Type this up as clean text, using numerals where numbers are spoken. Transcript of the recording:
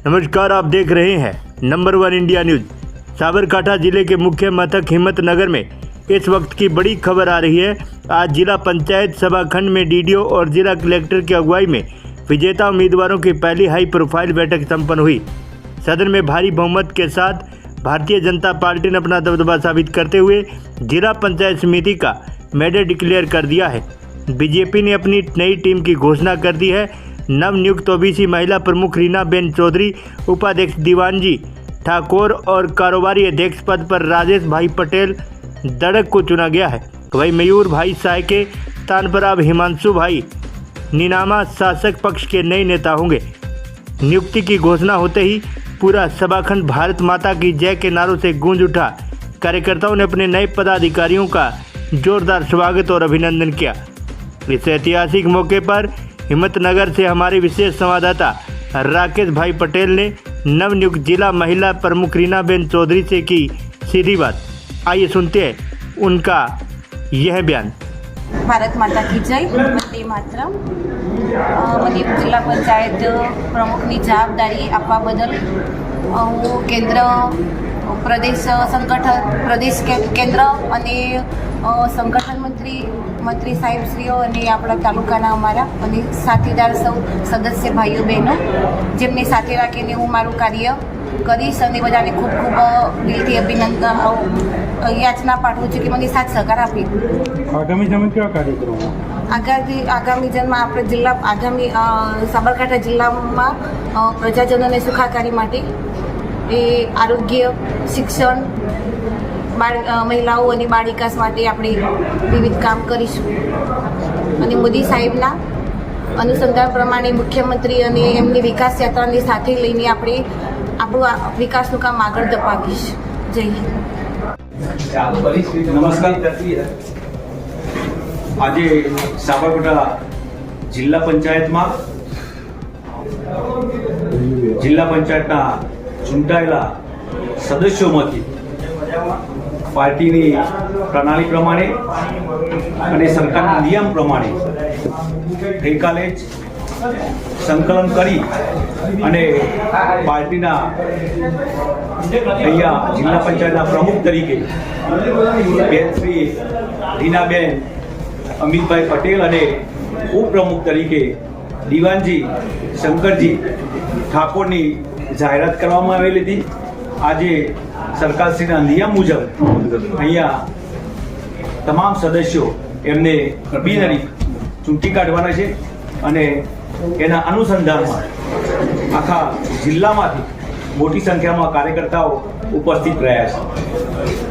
नमस्कार, आप देख रहे हैं नंबर 1 इंडिया न्यूज। साबरकांठा जिले के मुख्य मथक हिम्मतनगर में इस वक्त की बड़ी खबर आ रही है। आज जिला पंचायत सभाखंड में डीडीओ और जिला कलेक्टर की अगुवाई में विजेता उम्मीदवारों की पहली हाई प्रोफाइल बैठक संपन्न हुई। सदन में भारी बहुमत के साथ भारतीय जनता पार्टी ने अपना दबदबा साबित करते हुए जिला पंचायत समिति का मेडल डिक्लेयर कर दिया है। बीजेपी ने अपनी नई टीम की घोषणा कर दी है। नवनियुक्त ओबीसी महिला प्रमुख रीना बेन चौधरी, उपाध्यक्ष दीवानजी ठाकुर और कारोबारी अध्यक्ष पद पर राजेश भाई पटेल दड़क को चुना गया है। वहीं मयूर भाई साय के स्थान पर अब हिमांशु भाई नीनामा शासक पक्ष के नए नेता होंगे। नियुक्ति की घोषणा होते ही पूरा सभाखंड भारत माता की जय के नारों से गूंज उठा। कार्यकर्ताओं ने अपने नए पदाधिकारियों का जोरदार स्वागत और अभिनंदन किया। इस ऐतिहासिक मौके पर हिम्मतनगर से हमारे विशेष संवाददाता राकेश भाई पटेल ने नवनियुक्त जिला महिला प्रमुख रीना बेन चौधरी से की सीधी बात। आइए सुनते हैं उनका यह बयान। भारत माता की जय, वंदे मातरम। મને જિલ્લા પંચાયત પ્રમુખની જવાબદારી આપવા બદલ હું કેન્દ્ર પ્રદેશ કેન્દ્ર અને સંગઠન મંત્રી સાહેબશ્રીઓ અને આપણા તાલુકાના અમારા અને સાથીદાર સૌ સદસ્ય ભાઈઓ બહેનો જેમને સાથે રાખીને હું મારું કાર્ય કરીશ અને બધાને ખૂબ ખૂબ દિલથી અભિનંદન યાચના પાઠવું છું કે મને સાથ સહકાર આપી। આગામી સમય કેવા કાર્યક્રમો? આગામી જન્મ આપણે આગામી સાબરકાંઠા જિલ્લામાં પ્રજાજનોને સુખાકારી માટે એ આરોગ્ય, શિક્ષણ, મહિલાઓ અને બાળ વિકાસ માટે આપણે વિવિધ કામ કરીશું અને મોદી સાહેબના અનુસંધાન પ્રમાણે મુખ્યમંત્રી અને એમની વિકાસ યાત્રાની સાથે લઈને આપણે આપણું વિકાસનું કામ આગળ ધપાવીશ। જય હિન્દ। નમસ્કાર। આજે સાબરકાંઠા જિલ્લા પંચાયતમાં જિલ્લા પંચાયતના ચૂંટાયેલા સદસ્યોમાંથી પાર્ટીની પ્રણાલી પ્રમાણે અને સરકારના નિયમ પ્રમાણે ગઈકાલે જ સંકલન કરી અને પાર્ટીના અહીંયા જિલ્લા પંચાયતના પ્રમુખ તરીકે બેન શ્રી રીનાબેન અમિતભાઈ પટેલ અને ઉપપ્રમુખ તરીકે દીવાનજી શંકરજી ઠાકોરની જાહેરાત કરવામાં આવેલી હતી। આજે સરકારશ્રીના નિયમ મુજબ અહીંયા તમામ સદસ્યો એમને બિનહરીફ ચૂંટી કાઢવાના છે અને એના અનુસંધાનમાં આખા જિલ્લામાંથી મોટી સંખ્યામાં કાર્યકર્તાઓ ઉપસ્થિત રહ્યા છે।